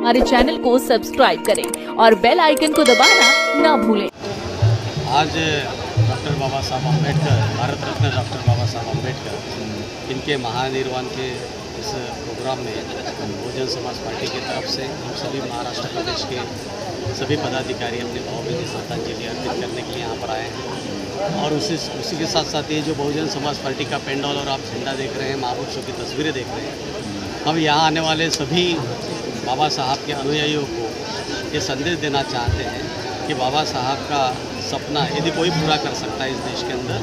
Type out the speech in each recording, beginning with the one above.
हमारे चैनल को सब्सक्राइब करें और बेल आइकन को दबाना ना भूलें। आज डॉक्टर बाबा साहब अम्बेडकर, भारत रत्न डॉक्टर बाबा साहब अम्बेडकर, इनके महानिर्वाण के इस प्रोग्राम में बहुजन समाज पार्टी की तरफ से हम सभी महाराष्ट्र प्रदेश के सभी पदाधिकारी अपने भावभीनी श्रद्धांजलि अर्पित करने के लिए यहाँ पर आए हैं। और उसी के साथ साथ ये जो बहुजन समाज पार्टी का पेंडॉल और आप झंडा देख रहे हैं, महापुरुषों की तस्वीरें देख रहे हैं, हम यहाँ आने वाले सभी बाबा साहब के अनुयायियों को ये संदेश देना चाहते हैं कि बाबा साहब का सपना यदि कोई पूरा कर सकता है इस देश के अंदर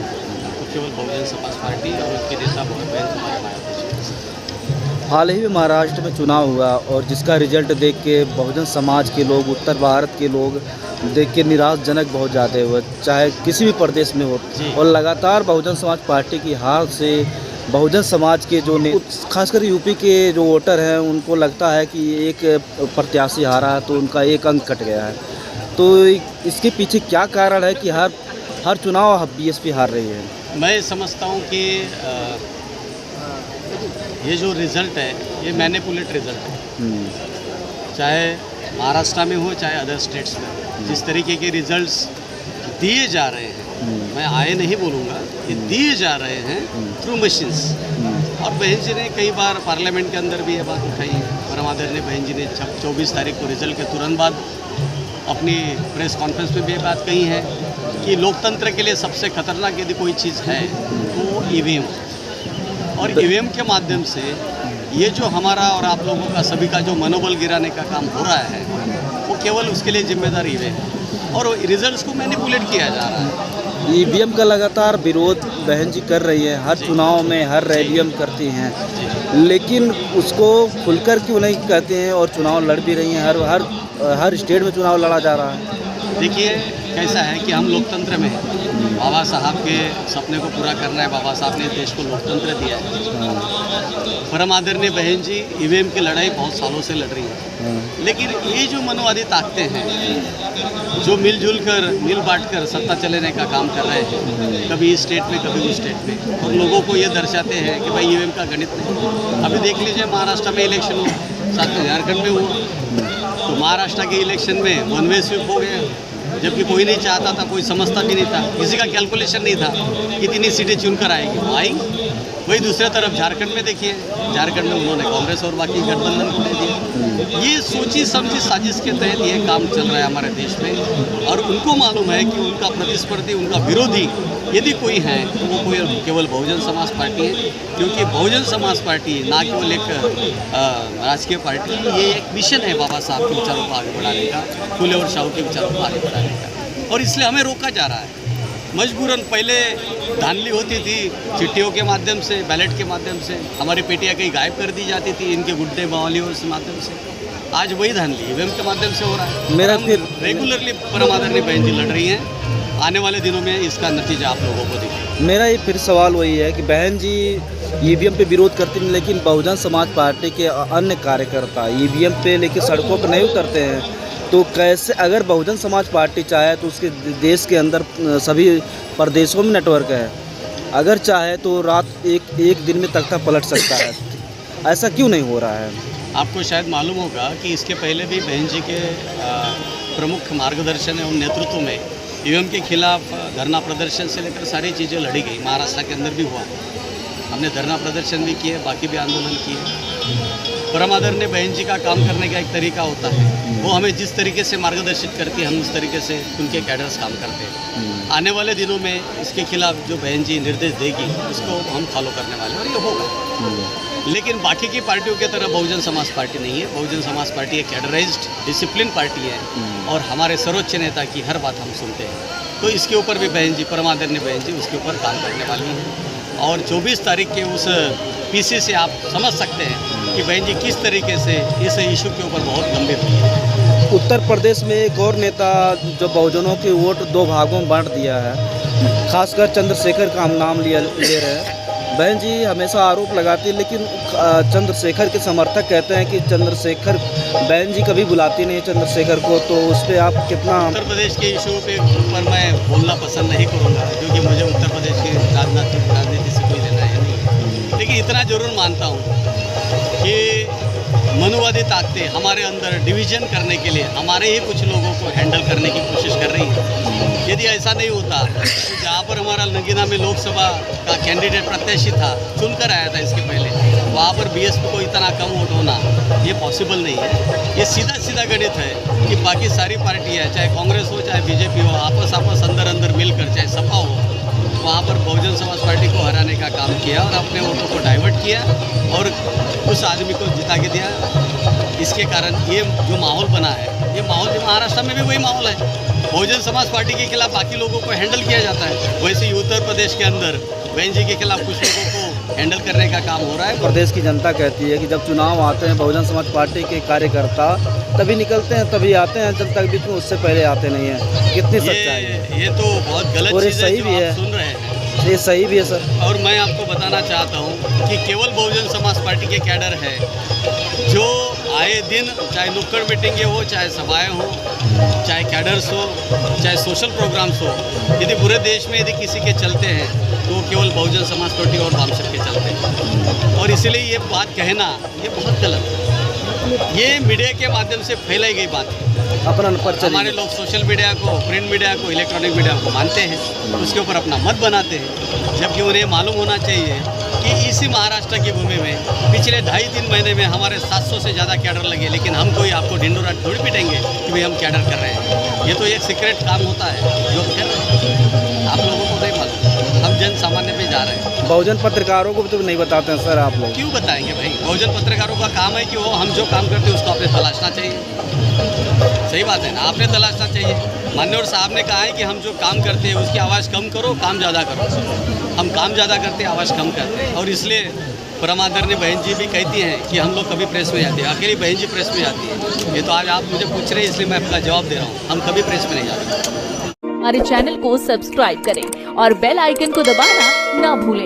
तो केवल बहुजन समाज पार्टी और उसके नेता बहन कुमारी मायावती जी। हाल ही में महाराष्ट्र में चुनाव हुआ और जिसका रिजल्ट देख के बहुजन समाज के लोग, उत्तर भारत के लोग देख के निराशजनक बहुत जाते हुए, चाहे किसी भी प्रदेश में हो। और लगातार बहुजन समाज पार्टी की हार से बहुजन समाज के जो खासकर यूपी के जो वोटर हैं उनको लगता है कि एक प्रत्याशी हारा है तो उनका एक अंक कट गया है। तो इसके पीछे क्या कारण है कि हर चुनाव बीएसपी हार रही है? मैं समझता हूँ कि ये जो रिज़ल्ट है ये मैनिपुलेट रिज़ल्ट है, चाहे महाराष्ट्र में हो चाहे अदर स्टेट्स में हो। जिस तरीके के रिज़ल्ट्स दिए जा रहे हैं, मैं आए नहीं बोलूँगा, ये दिए जा रहे हैं थ्रू मशीन्स। और बहन जी ने कई बार पार्लियामेंट के अंदर भी ये बात उठाई। परम आदरणीय बहन जी ने 24 तारीख को रिज़ल्ट के तुरंत बाद अपनी प्रेस कॉन्फ्रेंस में भी ये बात कही है कि लोकतंत्र के लिए सबसे खतरनाक यदि कोई चीज़ है तो ईवीएम। और ईवीएम के माध्यम से ये जो हमारा और आप लोगों का सभी का जो मनोबल गिराने का काम हो रहा है वो केवल उसके लिए जिम्मेदार ईवीएम और रिजल्ट्स को मैनिपुलेट किया जा रहा है। ईवीएम का लगातार विरोध हबहन जी कर रही है, हर चुनाव में हर रैलियों में करती हैं, लेकिन उसको खुलकर क्यों नहीं कहते हैं और चुनाव लड़ भी रही हैं। हर स्टेट में चुनाव लड़ा जा रहा है। देखिए कैसा है कि हम लोकतंत्र में बाबा साहब के सपने को पूरा करना है। बाबा साहब ने देश को लोकतंत्र दिया है। परम आदरणीय बहन जी ईवीएम की लड़ाई बहुत सालों से लड़ रही है, लेकिन ये जो मनोवादी ताकतें हैं जो मिलजुल कर मिल बांट कर सत्ता चलाने का काम कर रहे हैं, कभी इस स्टेट में कभी उस स्टेट में, और लोगों को ये दर्शाते हैं कि भाई ईवीएम का गणित नहीं। अभी देख लीजिए महाराष्ट्र में इलेक्शन हुआ, साथ में झारखंड में हुआ, तो महाराष्ट्र के इलेक्शन में वन वे स्वीप हो गया, जबकि कोई नहीं चाहता था, कोई समझता भी नहीं था, किसी का कैलकुलेशन नहीं था कितनी सीटें चुनकर आएगी, वो आई। वही दूसरे तरफ झारखंड में देखिए, झारखंड में उन्होंने कांग्रेस और बाकी गठबंधन को दे दिया। ये सोची समझी साजिश के तहत ये काम चल रहा है हमारे देश में, और उनको मालूम है कि उनका प्रतिस्पर्धी, उनका विरोधी यदि कोई है तो वो कोई केवल बहुजन समाज पार्टी है। क्योंकि बहुजन समाज पार्टी ना केवल एक राजकीय पार्टी, ये एक मिशन है बाबा साहब के विचारों को आगे बढ़ाने का, फुले और शाहू के विचारों को आगे बढ़ाने का, और इसलिए हमें रोका जा रहा है मजबूरन। पहले धांधली होती थी चिट्ठियों के माध्यम से, बैलेट के माध्यम से, हमारी पेटियाँ कहीं गायब कर दी जाती थी इनके गुड्डे बावलियों के माध्यम से। आज वही धांधली ईवीएम के माध्यम से हो रहा है। मेरा फिर रेगुलरली परम आदरणीय बहन जी लड़ रही हैं, आने वाले दिनों में इसका नतीजा आप लोगों को दिखेगा। मेरा ये फिर सवाल वही है कि बहन जी ईवीएम पे विरोध करती हैं, लेकिन बहुजन समाज पार्टी के अन्य कार्यकर्ता ईवीएम पे लेके सड़कों पर नहीं उतरते हैं, तो कैसे, अगर बहुजन समाज पार्टी चाहे तो उसके देश के अंदर सभी प्रदेशों में नेटवर्क है, अगर चाहे तो रात एक दिन में तख्ता पलट सकता है, ऐसा क्यों नहीं हो रहा है? आपको शायद मालूम होगा कि इसके पहले भी बहन जी के प्रमुख मार्गदर्शन एवं नेतृत्व में ईवीएम के खिलाफ धरना प्रदर्शन से लेकर सारी चीज़ें लड़ी गई। महाराष्ट्र के अंदर भी हुआ, हमने धरना प्रदर्शन भी किए, बाकी भी आंदोलन किए। परम आदरणीय बहन जी का काम करने का एक तरीका होता है, वो हमें जिस तरीके से मार्गदर्शित करती है हम उस तरीके से उनके कैडर्स काम करते हैं। आने वाले दिनों में इसके खिलाफ जो बहन जी निर्देश देगी उसको हम फॉलो करने वाले हैं और ये होगा। लेकिन बाकी की पार्टियों की तरह बहुजन समाज पार्टी नहीं है। बहुजन समाज पार्टी एक कैडराइज्ड डिसिप्लिन पार्टी है और हमारे सर्वोच्च नेता की हर बात हम सुनते हैं। तो इसके ऊपर भी बहन जी, परम आदरणीय बहन जी, उसके ऊपर काम करने वाली हैं। और 24 तारीख के उस पीसी से आप समझ सकते हैं कि बहन जी किस तरीके से इस इशू के ऊपर बहुत गंभीर हुई है। उत्तर प्रदेश में एक और नेता जो बहुजनों के वोट दो भागों में बांट दिया है, खासकर चंद्रशेखर का हम नाम ले रहे हैं। बहन जी हमेशा आरोप लगाती है, लेकिन चंद्रशेखर के समर्थक कहते हैं कि चंद्रशेखर, बहन जी कभी बुलाती नहीं चंद्रशेखर को, तो उस पर आप कितना? उत्तर प्रदेश के इशू पे ऊपर मैं बोलना पसंद नहीं करूँगा, क्योंकि मुझे उत्तर प्रदेश की राजनीति से कोई लेना है नहीं। लेकिन इतना ज़रूर मानता हूँ कि मनुवादी ताकतें हमारे अंदर डिवीजन करने के लिए हमारे ही कुछ लोगों को हैंडल करने की कोशिश कर रही है। यदि ऐसा नहीं होता तो जहाँ पर हमारा नगीना में लोकसभा का कैंडिडेट प्रत्याशी था, चुनकर आया था इसके पहले, वहाँ पर बीएसपी को इतना कम वोट होना ये पॉसिबल नहीं है। ये सीधा सीधा गणित है कि बाकी सारी पार्टियाँ, चाहे कांग्रेस हो चाहे बीजेपी हो, आपस अंदर मिलकर, चाहे सपा हो, वहाँ पर बहुजन समाज पार्टी को हराने का काम किया और अपने वोटों को डाइवर्ट किया और उस आदमी को जिता के दिया। इसके कारण ये जो माहौल बना है, ये माहौल महाराष्ट्र में भी वही माहौल है। बहुजन समाज पार्टी के खिलाफ बाकी लोगों को हैंडल किया जाता है, वैसे ही उत्तर प्रदेश के अंदर बहन जी के खिलाफ कुछ लोगों को हैंडल करने का काम हो रहा है। प्रदेश की जनता कहती है कि जब चुनाव आते हैं बहुजन समाज पार्टी के कार्यकर्ता तभी निकलते हैं, तभी आते हैं, जब तक बीच में उससे पहले आते नहीं हैं। कितनी सच्चाई है? ये तो बहुत गलत और ये चीज़ है सही जो भी आप है। सुन रहे हैं। ये सही भी है सर। और मैं आपको बताना चाहता हूँ कि केवल बहुजन समाज पार्टी के कैडर है जो आए दिन, चाहे नुक्कड़ मीटिंगें हो, चाहे सभाएं हो, चाहे कैडर्स हो, चाहे सोशल प्रोग्राम्स हो, यदि पूरे देश में यदि किसी के चलते हैं तो वो केवल बहुजन समाज पार्टी और वामशक्ति के चलते हैं। और इसलिए ये बात कहना ये बहुत गलत है। ये मीडिया के माध्यम से फैलाई गई बात है। अपना पर हमारे लोग सोशल मीडिया को, प्रिंट मीडिया को, इलेक्ट्रॉनिक मीडिया को मानते हैं, उसके ऊपर अपना मत बनाते हैं, जबकि उन्हें मालूम होना चाहिए कि इसी महाराष्ट्र की भूमि में पिछले 2.5-3 महीने में हमारे 700 से ज़्यादा कैडर लगे, लेकिन हम कोई आपको ढिंडोरा थोड़ी पिटेंगे कि भाई हम कैडर कर रहे हैं। ये तो एक सीक्रेट काम होता है जो कर रहे हैं, आप लोगों को नहीं मालूम। हम जन सामान्य पे जा रहे हैं। बहुजन पत्रकारों को भी तो नहीं बताते हैं सर आप लोग? क्यों बताएंगे भाई? बहुजन पत्रकारों का काम है कि वो हम जो काम करते हैं उसको आपने तलाशना चाहिए। सही बात है ना, आपने तलाशना चाहिए। मान्यवर साहब ने कहा है कि हम जो काम करते हैं उसकी आवाज़ कम करो, काम ज़्यादा करो। हम काम ज़्यादा करते हैं, आवाज़ कम करते हैं, और इसलिए परमादरणीय बहन जी भी कहती हैं कि हम लोग कभी प्रेस में जाते हैं। अकेली बहन जी प्रेस में जाती है। ये तो आज आप मुझे पूछ रहे हैं इसलिए मैं अपना जवाब दे रहा हूँ। हम कभी प्रेस में नहीं जाते। हमारे चैनल को सब्सक्राइब करें और बेल आइकन को दबाना ना भूलें।